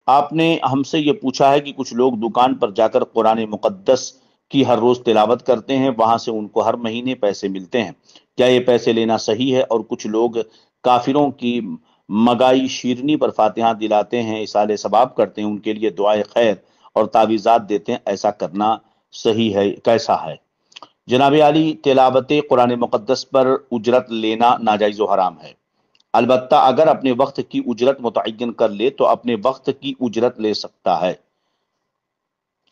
آپ نے ہم سے یہ پوچھا ہے کہ کچھ لوگ دکان پر جا کر قرآن مقدس کی ہر روز تلاوت کرتے ہیں، وہاں سے ان کو ہر مہینے پیسے ملتے ہیں، کیا یہ پیسے لینا صحیح ہے؟ اور کچھ لوگ کافروں کی مگائی شیرنی پر فاتحہ دلاتے ہیں، اصالہ ثواب کرتے ہیں، ان کے لیے دعائے خیر اور تعویذات دیتے ہیں، ایسا کرنا صحیح ہے کیسا ہے؟ جناب عالی، تلاوت قرآن مقدس پر اجرت لینا ناجائز و حرام ہے، البتہ اگر اپنے وقت کی اجرت متعین کر لے تو اپنے وقت کی اجرت لے سکتا ہے۔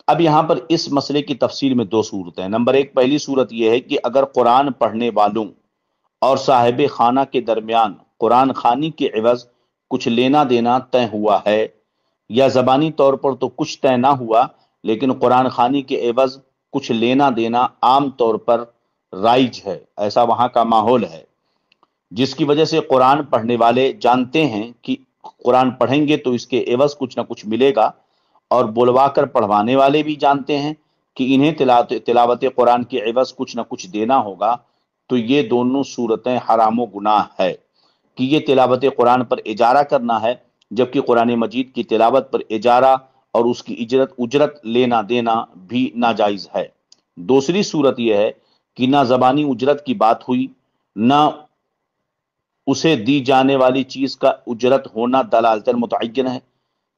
اب یہاں پر اس مسئلے کی تفصیل میں دو صورتیں ہیں۔ نمبر ایک، پہلی صورت یہ ہے کہ اگر قرآن پڑھنے والوں اور صاحب خانہ کے درمیان قرآن خوانی کے عوض کچھ لینا دینا طے ہوا ہے، یا زبانی طور پر تو کچھ طے نہ ہوا لیکن قرآن خوانی کے عوض کچھ لینا دینا عام طور پر رائج ہے، ایسا وہاں کا ماحول ہے، جس کی وجہ سے قرآن پڑھنے والے جانتے ہیں کہ قرآن پڑھیں گے تو اس کے عوض کچھ نہ کچھ ملے گا، اور بلوا کر پڑھوانے والے بھی جانتے ہیں کہ انہیں تلاوت قرآن کے عوض کچھ نہ کچھ دینا ہوگا، تو یہ دونوں صورتیں حرام و گناہ ہے کہ یہ تلاوت قرآن پر اجارہ کرنا ہے، جبکہ قرآن مجید کی تلاوت پر اجارہ اور اس کی اجرت لینا دینا بھی ناجائز ہے۔ دوسری صورت یہ ہے کہ نہ زبانی اجرت کی بات ہوئی، نہ اسے دی جانے والی چیز کا اجرت ہونا دلالتاً متعین ہے،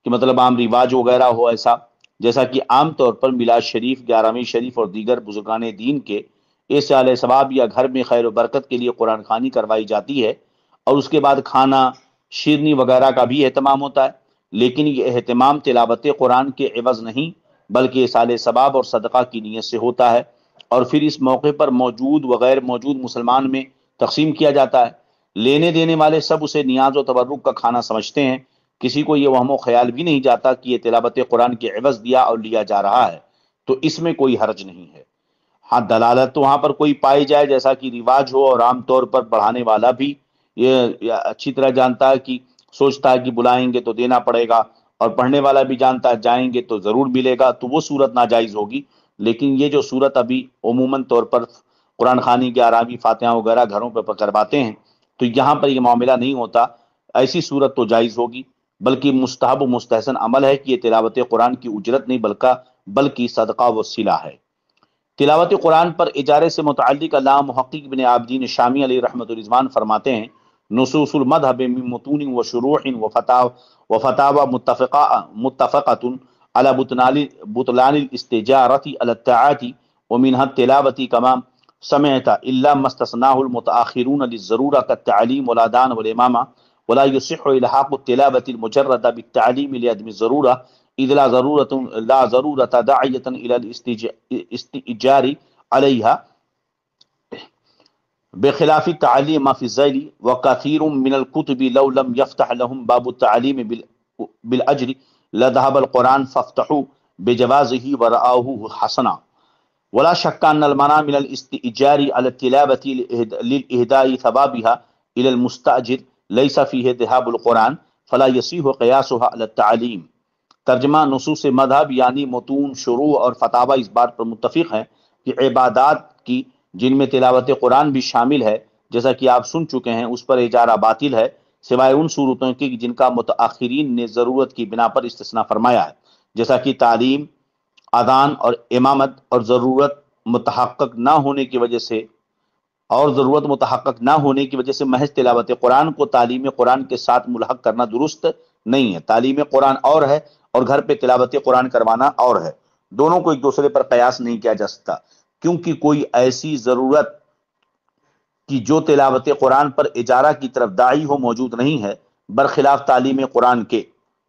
کہ مطلب عام رواج وغیرہ ہو ایسا، جیسا کہ عام طور پر میلاد شریف، 11ویں شریف اور دیگر بزرگان دین کے اصالہ ثواب یا گھر میں خیر و برکت کے لیے قرآن خوانی کروائی جاتی ہے، اور اس کے بعد کھانا شیرنی وغیرہ کا بھی اہتمام ہوتا ہے، لیکن یہ اہتمام تلاوت قرآن کے عوض نہیں بلکہ اصالہ ثواب اور صدقہ کی نیت سے ہوتا ہے، اور پھر اس موقع پر موجود و غیر موجود مسلمان میں تقسیم کیا جاتا ہے۔ لینے دینے والے سب اسے نیاز و تبرک کا کھانا سمجھتے ہیں، کسی کو یہ وہم و خیال بھی نہیں جاتا کہ یہ تلاوت قرآن کے عوض دیا اور لیا جا رہا ہے، تو اس میں کوئی حرج نہیں ہے۔ ہاں، دلالت تو وہاں پر کوئی پائی جائے جیسا کہ رواج ہو، اور عام طور پر پڑھانے والا بھی یہ اچھی طرح جانتا ہے کہ سوچتا ہے کہ بلائیں گے تو دینا پڑے گا، اور پڑھنے والا بھی جانتا ہے جائیں گے تو ضرور ملے گا، تو وہ صورت ناجائز ہوگی۔ لیکن یہ جو صورت ابھی عموماً طور پر قرآن خوانی 11ویں فاتحہ وغیرہ گھروں پہ کرواتے ہیں، تو یہاں پر یہ معاملہ نہیں ہوتا، ایسی صورت تو جائز ہوگی، بلکہ مستحب و مستحسن عمل ہے کہ یہ تلاوت قرآن کی اجرت نہیں بلکہ صدقہ وسیلہ ہے۔ تلاوت قرآن پر اجارے سے متعلق علامہ محقق ابن عابدین شامی علیہ رحمۃ الرضوان فرماتے ہیں، نصوص المذہب من متون و شروح و فتاوی متفقۃ علی بطلان الاستجارۃ علی الطاعات ومنها التلاوۃ کما سمعت الا ما استثناه المتاخرون للضرورہ كالتعلیم والادان والامامہ، ولا يصح الحاق التلاوۃ المجردہ بالتعلیم لعدم الضرورہ اذ لا ضرورۃ داعیۃ الى الاستئجار علیہا، بخلاف تعلیم ما فی الذیل، وکثیر من الکتب لو لم یفتح لهم باب التعلیم بالاجر لذهب القرآن فافتحوا بجوازه ورآوه حسنا، ولا شک ان المنع من الاستئجار على التلاوة للإهداء ثوابها الى المستأجر ليس فيه ذهاب القرآن فلا يصح قياسها على التعلیم۔ ترجمہ، نصوص مذہب یعنی متون، شروع اور فتاوی اس بات پر متفق ہیں کہ عبادات کی جن میں تلاوت قرآن بھی شامل ہے، جیسا کہ آپ سن چکے ہیں، اس پر اجارہ باطل ہے، سوائے ان صورتوں کی جن کا متاخرین نے ضرورت کی بنا پر استثناء فرمایا ہے، جیسا کہ تعلیم، اذان اور امامت، اور ضرورت متحقق نہ ہونے کی وجہ سے محض تلاوت قرآن کو تعلیم قرآن کے ساتھ ملحق کرنا درست نہیں ہے۔ تعلیم قرآن اور ہے اور گھر پہ تلاوت قرآن کروانا اور ہے، دونوں کو ایک دوسرے پر قیاس نہیں کیا جا سکتا، کیونکہ کوئی ایسی ضرورت کہ جو تلاوت قرآن پر اجارہ کی طرف داعی ہو موجود نہیں ہے، برخلاف تعلیم قرآن کے،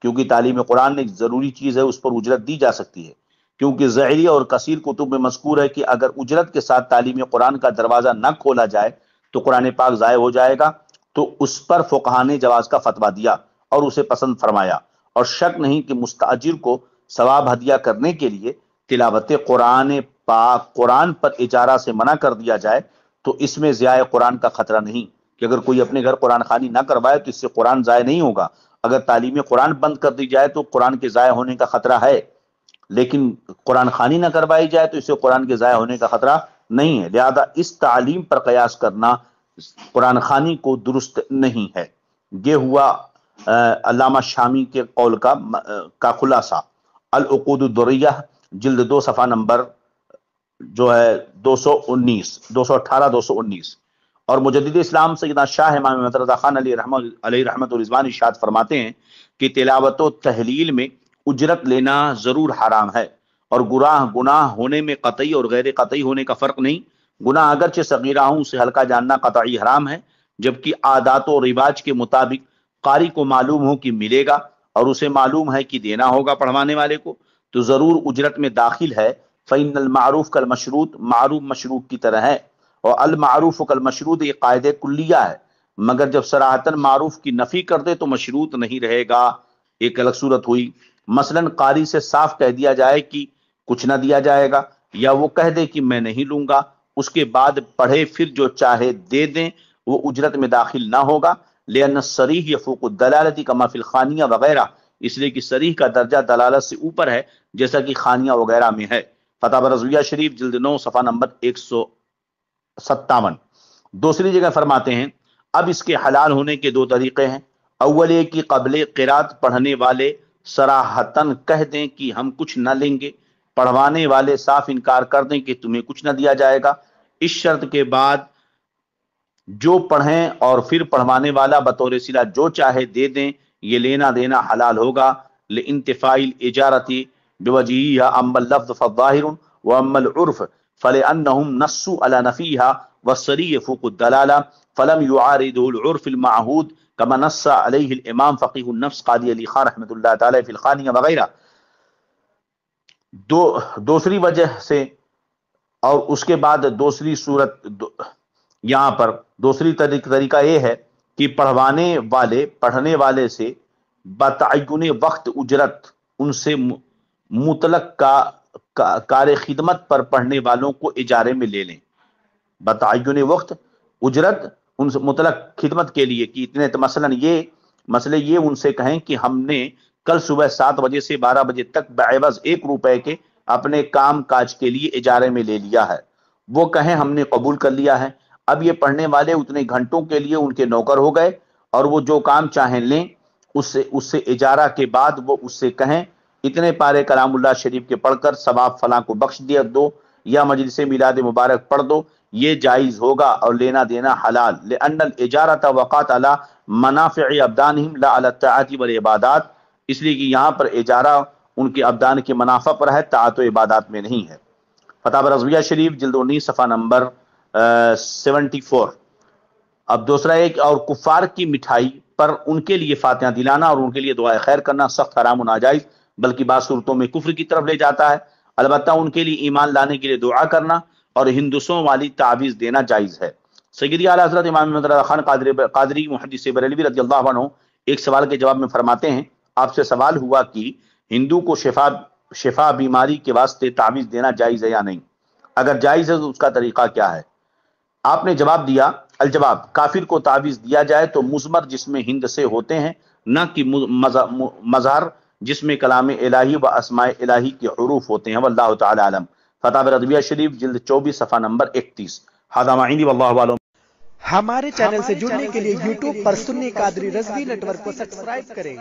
کیونکہ تعلیم قرآن ایک ضروری چیز ہے، اس پر اجرت دی جا سکتی ہے، کیونکہ ذیلی اور کثیر کتب میں مذکور ہے کہ اگر اجرت کے ساتھ تعلیم قرآن کا دروازہ نہ کھولا جائے تو قرآن پاک ضائع ہو جائے گا، تو اس پر فقہا نے جواز کا فتویٰ دیا اور اسے پسند فرمایا، اور شک نہیں کہ مستاجر کو ثواب ہدیہ کرنے کے لیے تلاوت قرآن پر اجارہ سے منع کر دیا جائے تو اس میں ضیاء قرآن کا خطرہ نہیں، کہ اگر کوئی اپنے گھر قرآن خوانی نہ کروائے تو اس سے قرآن ضائع نہیں ہوگا، اگر تعلیم قرآن بند کر دی جائے تو قرآن کے ضائع ہونے کا خطرہ ہے، لیکن قرآن خوانی نہ کروائی جائے تو اس سے قرآن کے ضائع ہونے کا خطرہ نہیں ہے، لہذا اس تعلیم پر قیاس کرنا قرآن خوانی کو درست نہیں ہے۔ یہ ہوا علامہ شامی کے قول کا خلاصہ، العقود الدریہ جلد 2 صفحہ نمبر جو ہے 218-219، اور مجدد اسلام سیدنا شاہ امام احمد رضا خان علیہ رحمت و رضوان ارشاد فرماتے ہیں کہ تلاوت و تحلیل میں اجرت لینا ضرور حرام ہے، اور گناہ ہونے میں قطعی اور غیر قطعی ہونے کا فرق نہیں۔ گناہ اگرچہ صغیرہ ہوں اسے ہلکا جاننا قطعی حرام ہے، جبکہ عادات و رواج کے مطابق قاری کو معلوم ہو کہ ملے گا اور اسے معلوم ہے کہ دینا ہوگا پڑھوانے والے کو، تو ضرور اجرت میں داخل ہے۔ فإن المعروف کالمشروط، معروف مشروط کی طرح ہے، اور المعروف کالمشروط یہ قاعدہ کلیہ ہے، مگر جب صراحتاً معروف کی نفی کر دے تو مشروط نہیں رہے گا، ایک الگ صورت ہوئی۔ مثلا قاری سے صاف کہہ دیا جائے کہ کچھ نہ دیا جائے گا، یا وہ کہہ دے کہ میں نہیں لوں گا، اس کے بعد پڑھے پھر جو چاہے دے دیں، وہ اجرت میں داخل نہ ہوگا، لأن الصریح یفوق الدلالۃ کما فی الخانیہ وغیرہ، اس لیے کہ صریح کا درجہ دلالت سے اوپر ہے جیسا کہ خانیہ وغیرہ میں ہے۔ فتاوی رضویہ شریف جلد 9 صفحہ نمبر 157۔ دوسری جگہ فرماتے ہیں اب اس کے حلال ہونے کے 2 طریقے ہیں۔ اول یہ کہ قبل قرات پڑھنے والے صراحتاً کہہ دیں کہ ہم کچھ نہ لیں گے، پڑھوانے والے صاف انکار کر دیں کہ تمہیں کچھ نہ دیا جائے گا، اس شرط کے بعد جو پڑھیں اور پھر پڑھوانے والا بطور صلہ جو چاہے دے دیں، یہ لینا دینا حلال ہوگا۔ لانتفاء الاجارۃ بوجہها اما اللفظ فالظاہر واما العرف فلانهم نصوا على نفیها والصریح يفوق الدلالہ فلم يعارضه العرف المعہود كما نص علیہ الامام فقیہ النفس قاضی علی خان رحمۃ اللہ تعالی فی الخانیہ وغیرہ۔ دوسری وجہ سے، اور اس کے بعد دوسری صورت یہاں پر دوسری طریقہ یہ ہے کہ پڑھنے والے سے بتعین وقت اجرت ان سے مطلق کار خدمت پر پڑھنے والوں کو اجارے میں لے لیں، بتعین وقت اجرت ان سے مطلق خدمت کے لیے کہ اتنے، مثلا یہ ان سے کہیں کہ ہم نے کل صبح 7 بجے سے 12 بجے تک بعوض 1 روپے کے اپنے کام کاج کے لیے اجارے میں لے لیا ہے، وہ کہیں ہم نے قبول کر لیا ہے۔ اب یہ پڑھنے والے اتنے گھنٹوں کے لیے ان کے نوکر ہو گئے، اور وہ جو کام چاہیں لیں، اس سے اجارہ کے بعد وہ اس سے کہیں اتنے پارے کلام اللہ شریف کے پڑھ کر ثواب فلاں کو بخش دو، یا مجلس میلاد مبارک پڑھ دو، یہ جائز ہوگا اور لینا دینا حلال۔ لأن الاجارۃ وقعت علی منافع ابدانہم لا علی الطاعات والعبادات، اس لیے کہ یہاں پر اجارہ ان کے ابدان کے منافع پر ہے، طاعت و عبادات میں نہیں ہے۔ فتاوی رضویہ شریف جلد 19 صفحہ نمبر 74۔ اب دوسرا ایک، اور کفار کی مٹھائی پر ان کے لیے فاتحہ دلانا اور ان کے لیے دعائے خیر کرنا سخت حرام و ناجائز، بلکہ بعض صورتوں میں کفر کی طرف لے جاتا ہے۔ البتہ ان کے لیے ایمان لانے کے لیے دعا کرنا اور ہندسوں والی تعویذ دینا جائز ہے۔ سیدی اعلیٰ حضرت امام احمد رضا خان قادری محدث بریلوی رضی اللہ عنہ ایک سوال کے جواب میں فرماتے ہیں آپ سے سوال ہوا کہ ہندو کو شفا بیماری کے واسطے تعویذ دینا جائز ہے یا نہیں، اگر جائز ہے تو اس کا طریقہ کیا ہے؟ آپ نے جواب دیا، الجواب، کافر کو تعویذ دیا جائے تو مضمر جس میں ہند سے ہوتے ہیں، نہ کہ مظہر جس میں کلام الہی و اسماء الہی کے حروف ہوتے ہیں، واللہ تعالی علم۔ فتاوی رضویہ شریف جلد 24 صفحہ نمبر 31۔ ھذا ما عندی واللہ اعلم۔ ہمارے چینل سے جڑنے کے لیے یوٹیوب پر سنی قادری رضوی نیٹ ورک کو سبسکرائب کریں۔